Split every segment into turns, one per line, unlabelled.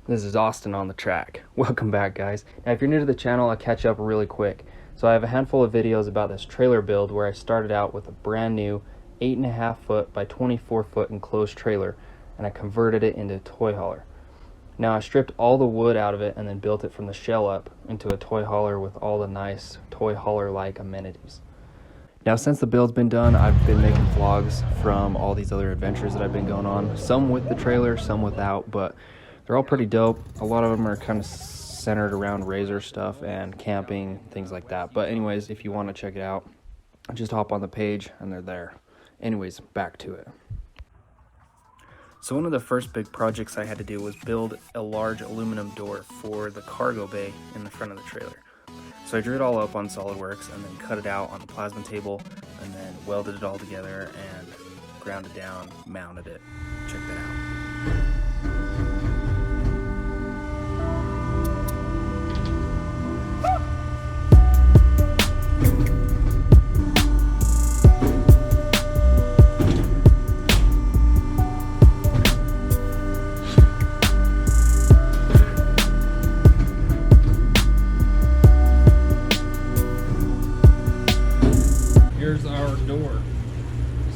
This is Austin on the track. Welcome back, guys. Now, if you're new to the channel, I'll catch up really quick. So I have a handful of videos about this trailer build where I started out with a brand new 8.5 foot by 24 foot enclosed trailer, and I converted it into a Toyhauler. Now I stripped all the wood out of it and then built it from the shell up into a Toyhauler with all the nice Toyhauler-like amenities. Now, since the build's been done, I've been making vlogs from all these other adventures that I've been going on. Some with the trailer, some without, but they're all pretty dope. A lot of them are kind of centered around razor stuff and camping, things like that. But anyways, if you want to check it out, just hop on the page and they're there. Anyways, back to it. So one of the first big projects I had to do was build a large aluminum door for the cargo bay in the front of the trailer. So I drew it all up on SolidWorks and then cut it out on the plasma table and then welded it all together and ground it down, mounted it. Check that out. Here's our door.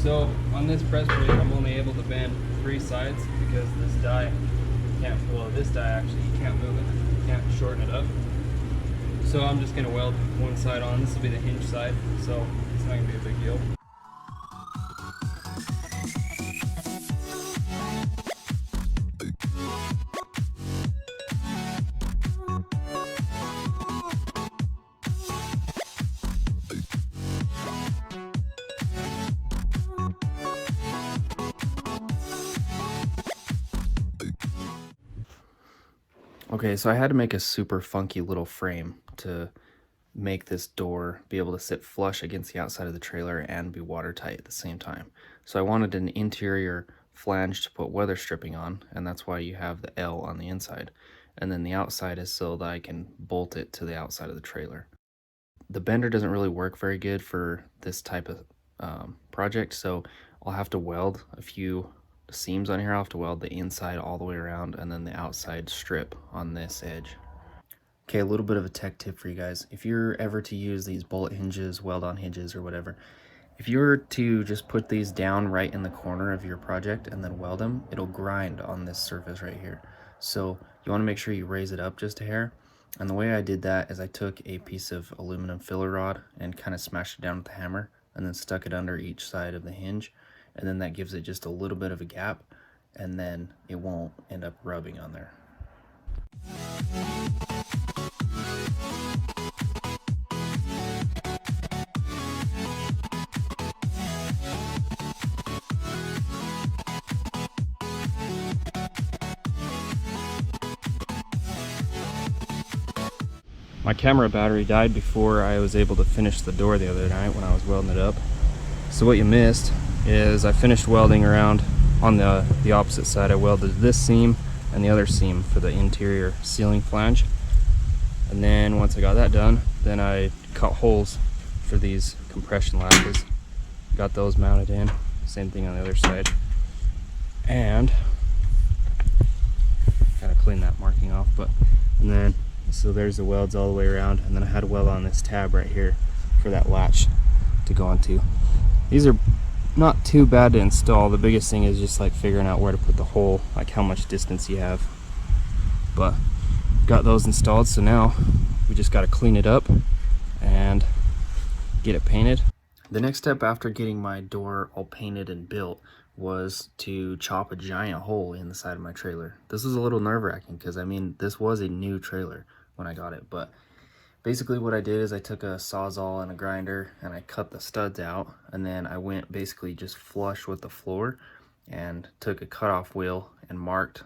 So on this press plate, I'm only able to bend 3 sides because this die can't, well, this die actually, you can't move it, you can't shorten it up. So I'm just gonna weld one side on. This will be the hinge side, so it's not gonna be a big deal. Okay, so I had to make a super funky little frame to make this door be able to sit flush against the outside of the trailer and be watertight at the same time. So I wanted an interior flange to put weather stripping on, and that's why you have the L on the inside. And then the outside is so that I can bolt it to the outside of the trailer. The bender doesn't really work very good for this type of project, so I'll have to weld a few seams on here. I'll have to weld the inside all the way around and then the outside strip on this edge. Okay, a little bit of a tech tip for you guys. If you're ever to use these bullet hinges, weld on hinges or whatever, if you were to just put these down right in the corner of your project and then weld them, it'll grind on this surface right here. So you want to make sure you raise it up just a hair. And the way I did that is I took a piece of aluminum filler rod and kind of smashed it down with the hammer and then stuck it under each side of the hinge. And then that gives it just a little bit of a gap, and then it won't end up rubbing on there. My camera battery died before I was able to finish the door the other night when I was welding it up. So what you missed is I finished welding around on the opposite side. I welded this seam and the other seam for the interior ceiling flange. And then once I got that done, then I cut holes for these compression latches. Got those mounted in. Same thing on the other side. And gotta clean that marking off, and then so there's the welds all the way around, and then I had a weld on this tab right here for that latch to go onto. These are not too bad to install. The biggest thing is just like figuring out where to put the hole, like how much distance you have. But got those installed, so now we just got to clean it up and get it painted. The next step after getting my door all painted and built was to chop a giant hole in the side of my trailer. This was a little nerve-wracking because I mean this was a new trailer when I got it, but basically what I did is I took a Sawzall and a grinder and I cut the studs out, and then I went basically just flush with the floor and took a cutoff wheel and marked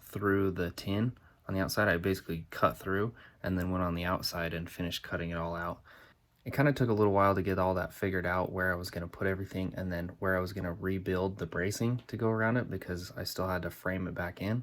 through the tin on the outside. I basically cut through and then went on the outside and finished cutting it all out. It kind of took a little while to get all that figured out, where I was going to put everything and then where I was going to rebuild the bracing to go around it, because I still had to frame it back in.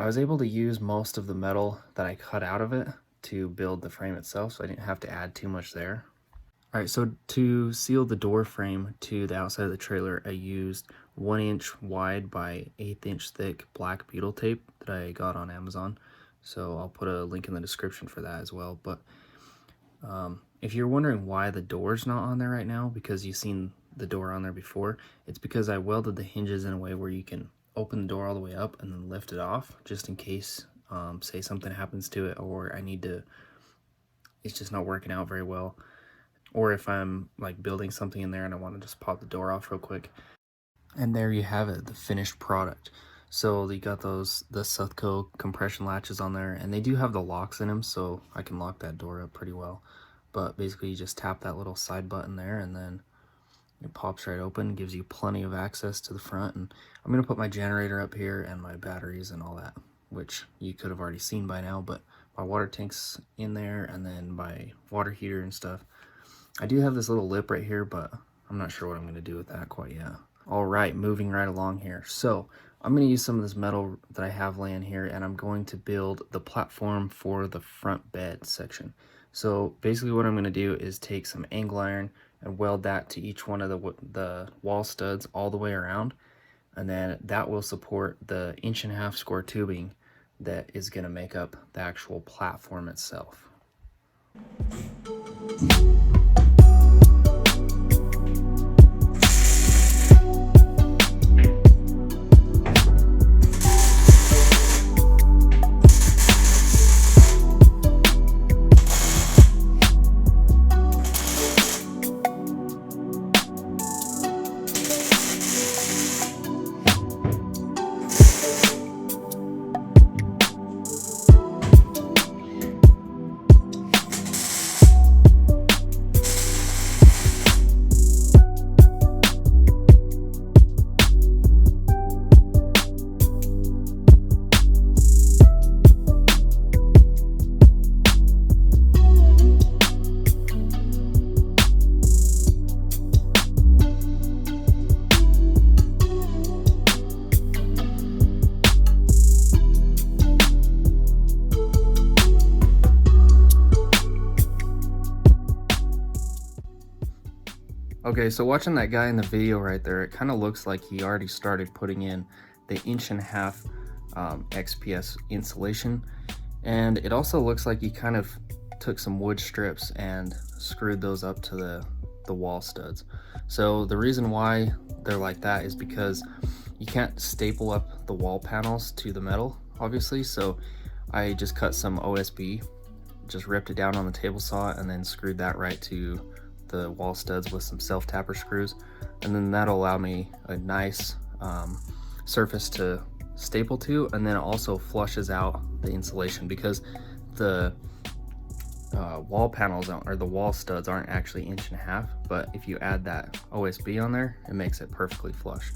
I was able to use most of the metal that I cut out of it to build the frame itself, so I didn't have to add too much there. All right, so to seal the door frame to the outside of the trailer, I used 1 inch wide by 1/8 inch thick black beetle tape that I got on Amazon. So I'll put a link in the description for that as well. But if you're wondering why the door's not on there right now, because you've seen the door on there before, it's because I welded the hinges in a way where you can open the door all the way up and then lift it off, just in case, say something happens to it, or it's just not working out very well. Or if I'm like building something in there and I want to just pop the door off real quick. And there you have it, the finished product. So you got the Suthco compression latches on there, and they do have the locks in them, so I can lock that door up pretty well. But basically you just tap that little side button there, and then it pops right open, gives you plenty of access to the front. And I'm gonna put my generator up here and my batteries and all that, which you could have already seen by now, but my water tank's in there, and then my water heater and stuff. I do have this little lip right here, but I'm not sure what I'm going to do with that quite yet. All right, moving right along here. So I'm going to use some of this metal that I have laying here, and I'm going to build the platform for the front bed section. So basically what I'm going to do is take some angle iron and weld that to each one of the wall studs all the way around, and then that will support the 1.5 inch square tubing that is going to make up the actual platform itself. Okay, so watching that guy in the video right there, it kind of looks like he already started putting in the 1.5 inch XPS insulation, and it also looks like he kind of took some wood strips and screwed those up to the wall studs. So the reason why they're like that is because you can't staple up the wall panels to the metal, obviously, so I just cut some OSB, just ripped it down on the table saw, and then screwed that right to the wall studs with some self-tapper screws, and then that'll allow me a nice surface to staple to, and then it also flushes out the insulation, because the wall panels or the wall studs aren't actually 1.5 inches, but if you add that OSB on there, it makes it perfectly flush.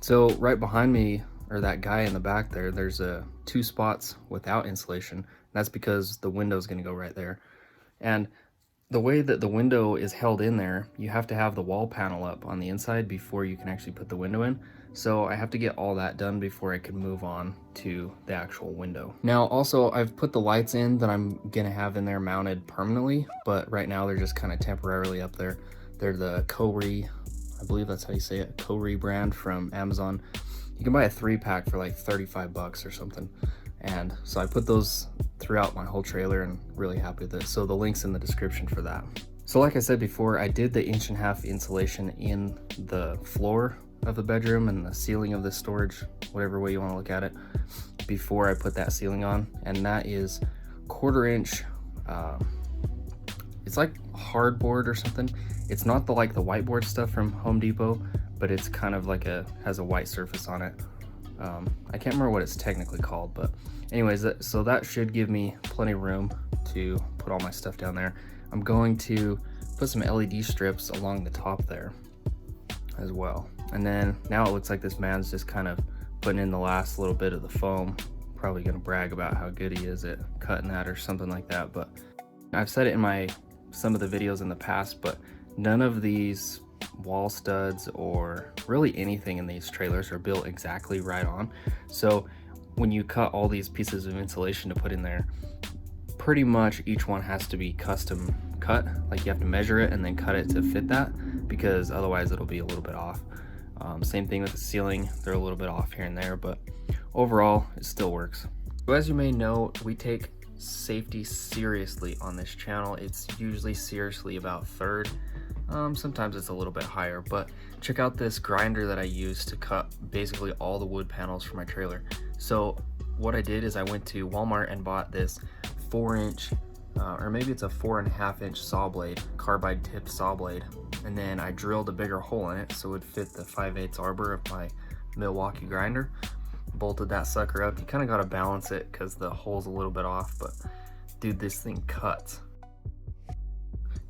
So right behind me, or that guy in the back there, there's 2 spots without insulation. That's because the window is going to go right there, and the way that the window is held in there, you have to have the wall panel up on the inside before you can actually put the window in. So I have to get all that done before I can move on to the actual window. Now also, I've put the lights in that I'm gonna have in there mounted permanently, but right now they're just kind of temporarily up there. They're the Kori, I believe that's how you say it, Kori brand from Amazon. You can buy a 3-pack for like 35 bucks or something. And so I put those throughout my whole trailer, and really happy with it. So the link's in the description for that. So like I said before, I did the 1.5 inch insulation in the floor of the bedroom and the ceiling of the storage, whatever way you want to look at it, before I put that ceiling on. And that is 1/4 inch, it's like hardboard or something. It's not the whiteboard stuff from Home Depot, but it's kind of like has a white surface on it. I can't remember what it's technically called, but anyways, so that should give me plenty of room to put all my stuff down there. I'm going to put some LED strips along the top there as well. And then now it looks like this man's just kind of putting in the last little bit of the foam. Probably gonna brag about how good he is at cutting that or something like that. But I've said it in some of the videos in the past, but none of these wall studs or really anything in these trailers are built exactly right on. So when you cut all these pieces of insulation to put in there, pretty much each one has to be custom cut. Like you have to measure it and then cut it to fit that, because otherwise it'll be a little bit off. Same thing with the ceiling, they're a little bit off here and there, but overall it still works. So as you may know, we take safety seriously on this channel. It's usually seriously about third. Sometimes it's a little bit higher, but check out this grinder that I use to cut basically all the wood panels for my trailer. So what I did is I went to Walmart and bought this 4-inch, or maybe it's a 4.5-inch saw blade, carbide tip saw blade, and then I drilled a bigger hole in it so it would fit the 5/8 arbor of my Milwaukee grinder. Bolted that sucker up. You kind of got to balance it because the hole's a little bit off, but dude, this thing cuts.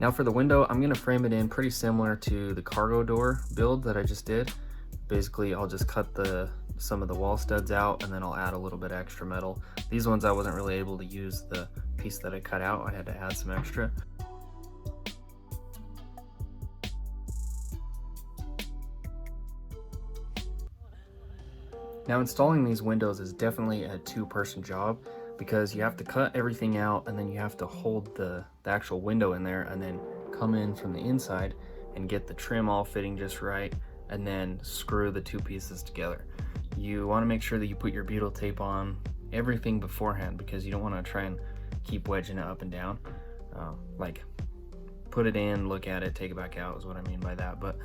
Now for the window, I'm going to frame it in pretty similar to the cargo door build that I just did. Basically, I'll just cut some of the wall studs out, and then I'll add a little bit extra metal. These ones I wasn't really able to use the piece that I cut out. I had to add some extra. Now installing these windows is definitely a two-person job, because you have to cut everything out and then you have to hold the actual window in there and then come in from the inside and get the trim all fitting just right and then screw the two pieces together. You want to make sure that you put your butyl tape on everything beforehand, because you don't want to try and keep wedging it up and down. Like put it in, look at it, take it back out is what I mean by that. But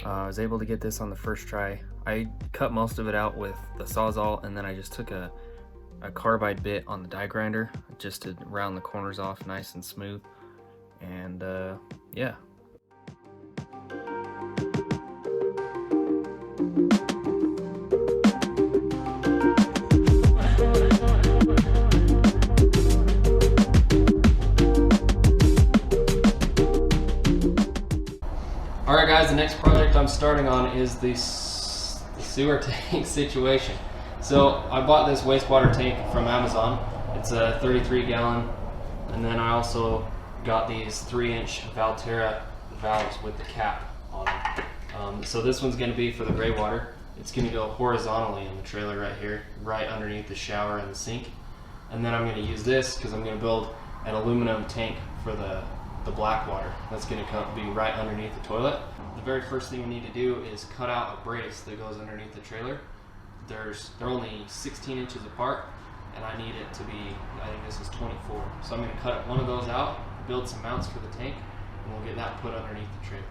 I was able to get this on the first try. I cut most of it out with the Sawzall, and then I just took a carbide bit on the die grinder just to round the corners off nice and smooth. And yeah.
Alright guys, the next project I'm starting on is the sewer tank situation. So I bought this wastewater tank from Amazon. It's a 33 gallon, and then I also got these 3-inch Valterra valves with the cap on them. So this one's going to be for the gray water. It's going to go horizontally in the trailer right here, right underneath the shower and the sink. And then I'm going to use this because I'm going to build an aluminum tank for the black water. That's going to be right underneath the toilet. The very first thing we need to do is cut out a brace that goes underneath the trailer. They're only 16 inches apart, and I need it to be, I think this is 24. So I'm going to cut one of those out, build some mounts for the tank, and we'll get that put underneath the trailer.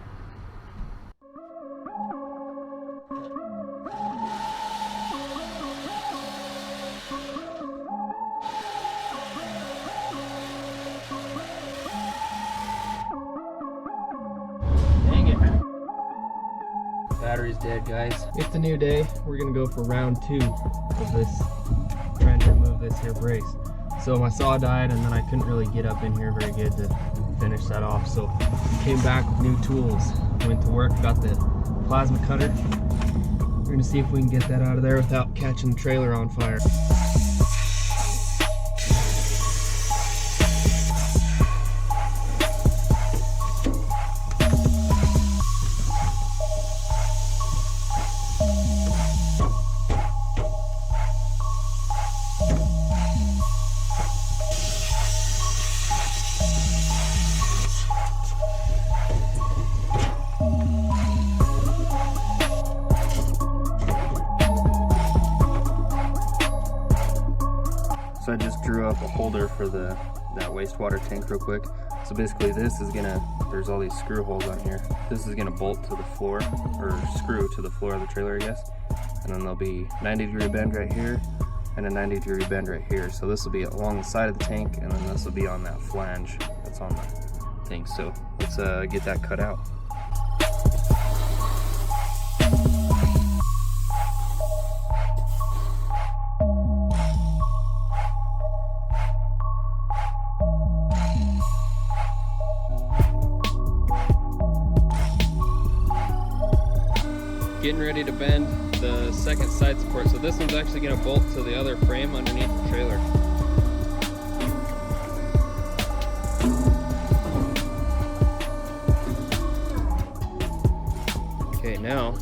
Battery's dead, guys. It's a new day. We're gonna go for round 2 of this, trying to remove this here brace. So my saw died, and then I couldn't really get up in here very good to finish that off. So came back with new tools. Went to work, got the plasma cutter. We're gonna see if we can get that out of there without catching the trailer on fire.
So I just drew up a holder for that wastewater tank real quick. So basically this is gonna, there's all these screw holes on here. This is gonna bolt to the floor, or screw to the floor of the trailer, I guess. And then there'll be 90-degree bend right here and a 90-degree bend right here. So this will be along the side of the tank, and then this will be on that flange that's on the tank. So let's get that cut out.
Getting ready to bend the second side support. So this one's actually going to bolt to the other frame underneath the trailer. Okay, now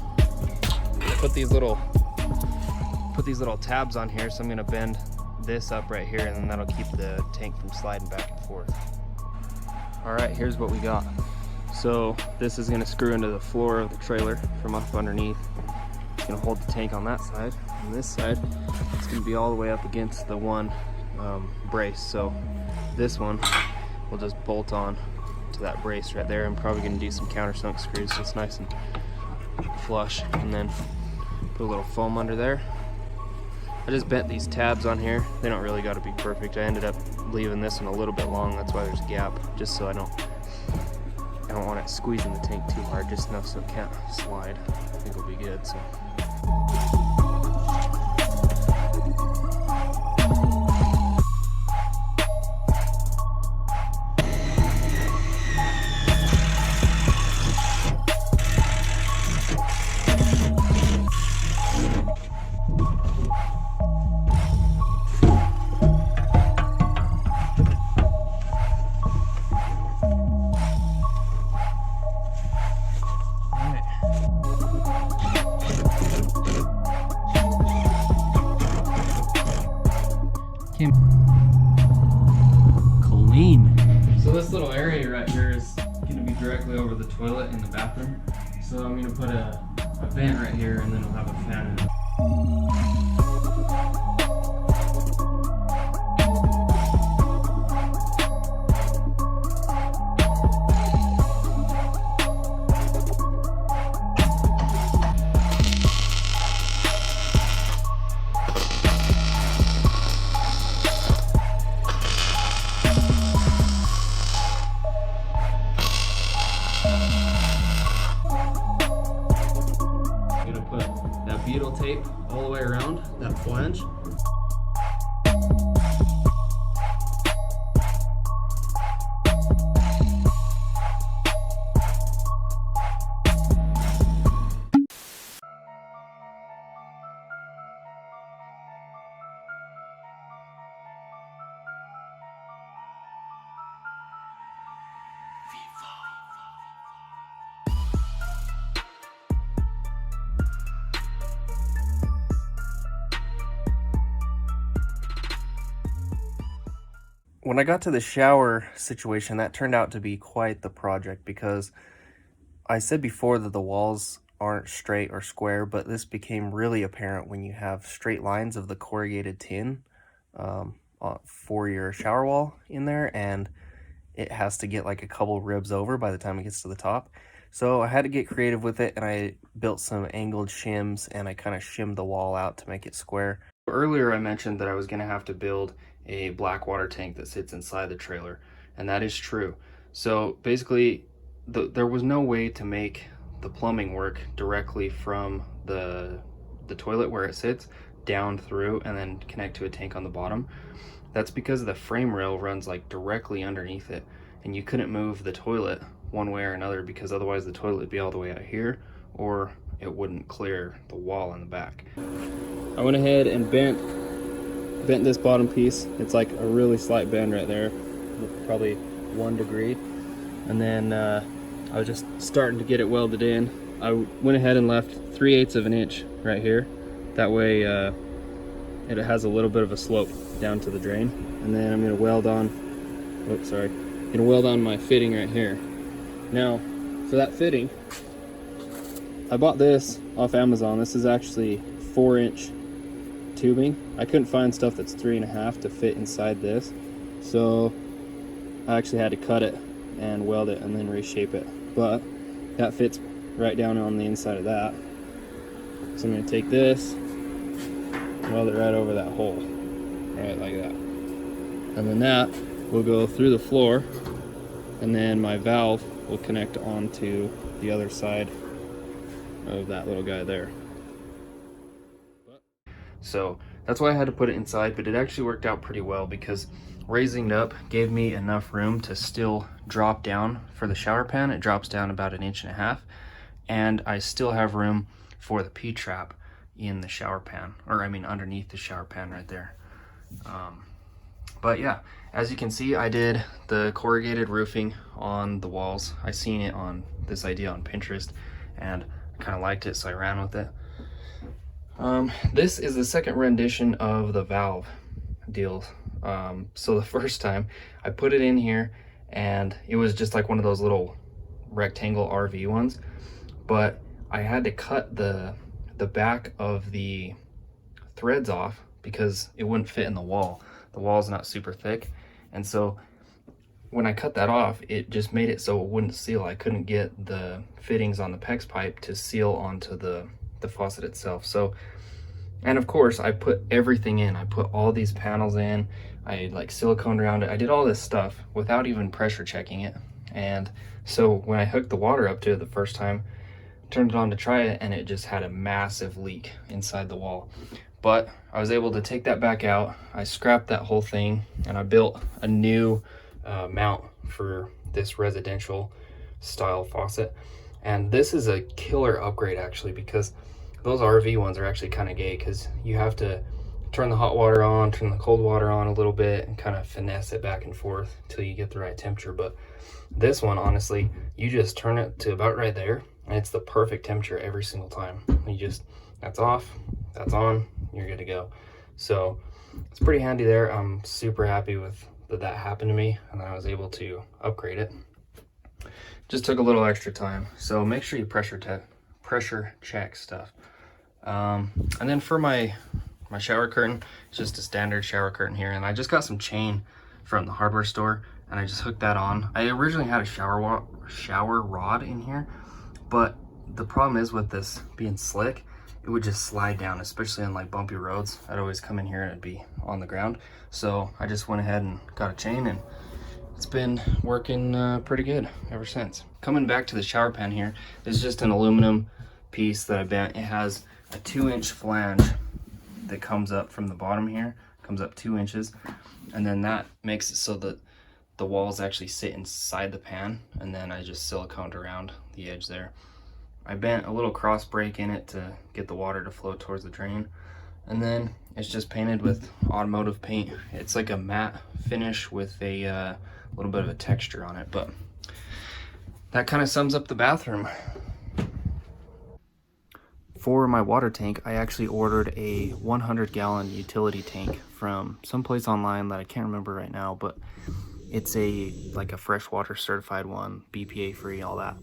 put
put these little tabs on here, so I'm gonna bend this up right here, and then that'll keep the tank from sliding back and forth. All right, here's what we got. So this is gonna screw into the floor of the trailer from up underneath. It's gonna hold the tank on that side. On this side, it's gonna be all the way up against the one brace. So this one will just bolt on to that brace right there. I'm probably gonna do some countersunk screws so it's nice and flush, and then put a little foam under there. I just bent these tabs on here. They don't really gotta be perfect. I ended up leaving this one a little bit long. That's why there's a gap, just so I don't want it squeezing the tank too hard, just enough so it can't slide. I think it'll be good. So. Clean.
So this little area right here is going to be directly over the toilet in the bathroom. So I'm going to put a vent right here, and then we'll have a fan in it. Beetle tape all the way around that flange.
When I got to the shower situation, that turned out to be quite the project, because I said before that the walls aren't straight or square, but this became really apparent when you have straight lines of the corrugated tin for your shower wall in there, and it has to get like a couple ribs over by the time it gets to the top. So I had to get creative with it, and I built some angled shims, and I kind of shimmed the wall out to make it square. Earlier I mentioned that I was going to have to build a black water tank that sits inside the trailer, and that is true. So basically there was no way to make the plumbing work directly from the toilet where it sits down through and then connect to a tank on the bottom. That's because the frame rail runs like directly underneath it, and you couldn't move the toilet one way or another, because otherwise the toilet would be all the way out here, or it wouldn't clear the wall in the back. I went ahead and bent this bottom piece. It's like a really slight bend right there, probably 1 degree. And then I was just starting to get it welded in. I went ahead and left 3/8 of an inch right here. That way it has a little bit of a slope down to the drain. And then I'm gonna weld on, my fitting right here. Now, for that fitting, I bought this off Amazon. This is actually 4-inch tubing. I couldn't find stuff that's 3.5 to fit inside this, so I actually had to cut it and weld it and then reshape it, but that fits right down on the inside of that. So I'm going to take this, weld it right over that hole, right like that, and then that will go through the floor, and then my valve will connect onto the other side of that little guy there. So that's why I had to put it inside, but it actually worked out pretty well, because raising it up gave me enough room to still drop down for the shower pan. It drops down about 1.5 inches, and I still have room for the P-trap in the shower pan, or I mean underneath the shower pan right there. But yeah, as you can see, I did the corrugated roofing on the walls. I seen it on this idea on Pinterest, and I kind of liked it, so I ran with it. This is the second rendition of the valve deal. So the first time I put it in here and it was just like one of those little rectangle RV ones, but I had to cut the back of the threads off because it wouldn't fit in the wall. The wall's not super thick, and so when I cut that off, it just made it so it wouldn't seal. I couldn't get the fittings on the PEX pipe to seal onto the faucet itself. So, and of course, I put everything in. I put all these panels in. I like siliconed around it. I did all this stuff without even pressure checking it. And so when I hooked the water up to it the first time, turned it on to try it, and it just had a massive leak inside the wall. But I was able to take that back out. I scrapped that whole thing and I built a new mount for this residential style faucet. And this is a killer upgrade actually, because those RV ones are actually kind of gay because you have to turn the hot water on, turn the cold water on a little bit, and kind of finesse it back and forth until you get the right temperature. But this one, honestly, you just turn it to about right there and it's the perfect temperature every single time. You just, that's off, that's on, you're good to go. So it's pretty handy there. I'm super happy with that happened to me and I was able to upgrade it. Just took a little extra time, so make sure you pressure check stuff. And then for my shower curtain, it's just a standard shower curtain here, and I just got some chain from the hardware store and I just hooked that on. I originally had a shower rod in here, but the problem is with this being slick, it would just slide down, especially on like bumpy roads. I'd always come in here and it'd be on the ground. So I just went ahead and got a chain, and it's been working pretty good ever since. Coming back to the shower pan here, it's just an aluminum piece that I bent. It has a 2-inch flange that comes up from the bottom here, comes up 2 inches, and then that makes it so that the walls actually sit inside the pan, and then I just siliconed around the edge there. I bent a little cross break in it to get the water to flow towards the drain, and then it's just painted with automotive paint. It's like a matte finish with a little bit of a texture on it, but that kind of sums up the bathroom. For my water tank, I actually ordered a 100-gallon utility tank from someplace online that I can't remember right now, but it's like a freshwater certified one, BPA free, all that.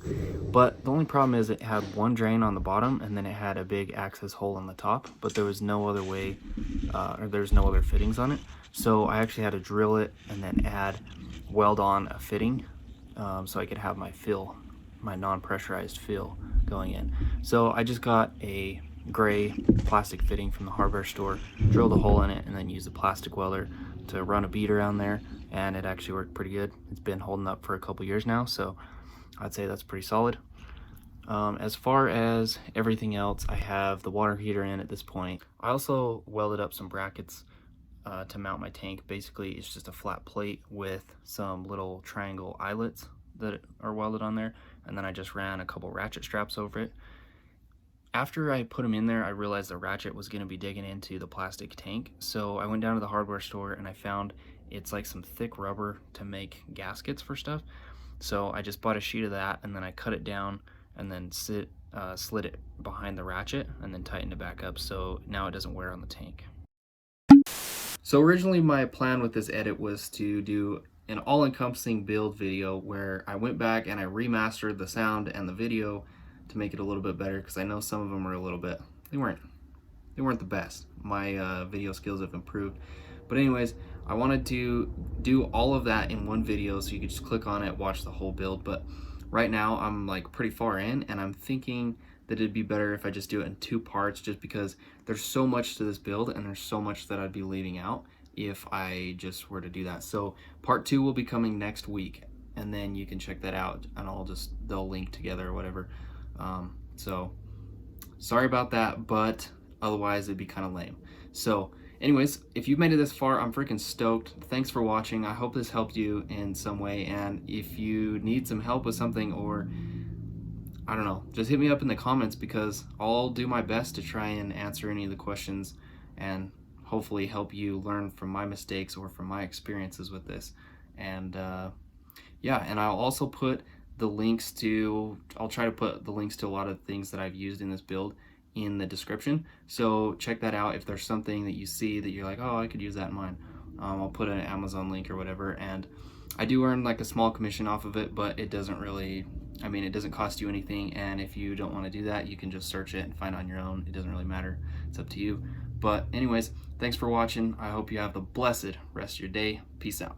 But the only problem is it had one drain on the bottom and then it had a big access hole on the top, but there was no other way, or there's no other fittings on it. So I actually had to drill it and then weld on a fitting so I could have my fill, my non-pressurized fill going in. So I just got a gray plastic fitting from the hardware store, drilled a hole in it, and then used a plastic welder to run a bead around there, and it actually worked pretty good. It's been holding up for a couple years now, so I'd say that's pretty solid. As far as everything else, I have the water heater in at this point. I also welded up some brackets to mount my tank. Basically, it's just a flat plate with some little triangle eyelets that are welded on there, and then I just ran a couple ratchet straps over it. After I put them in there, I realized the ratchet was going to be digging into the plastic tank, so I went down to the hardware store and I found it's like some thick rubber to make gaskets for stuff. So I just bought a sheet of that, and then I cut it down and then slid it behind the ratchet and then tightened it back up, so now it doesn't wear on the tank. So originally my plan with this edit was to do an all-encompassing build video where I went back and I remastered the sound and the video to make it a little bit better, because I know some of them were a little bit, they weren't the best. My video skills have improved. But anyways, I wanted to do all of that in one video so you could just click on it, watch the whole build. But right now I'm like pretty far in, and I'm thinking that it'd be better if I just do it in 2 parts, just because there's so much to this build and there's so much that I'd be leaving out if I just were to do that. So part 2 will be coming next week, and then you can check that out, and they'll link together or whatever. So sorry about that, but otherwise it'd be kind of lame. So anyways, if you've made it this far, I'm freaking stoked. Thanks for watching. I hope this helped you in some way, and if you need some help with something, or I don't know, just hit me up in the comments, because I'll do my best to try and answer any of the questions and hopefully help you learn from my mistakes or from my experiences with this. And yeah, and I'll also put the links to, I'll try to put the links to a lot of things that I've used in this build in the description. So check that out. If there's something that you see that you're like, oh, I could use that in mine, I'll put an Amazon link or whatever. And I do earn like a small commission off of it, but it doesn't really, I mean, it doesn't cost you anything. And if you don't want to do that, you can just search it and find it on your own. It doesn't really matter. It's up to you. But anyways, thanks for watching. I hope you have the blessed rest of your day. Peace out.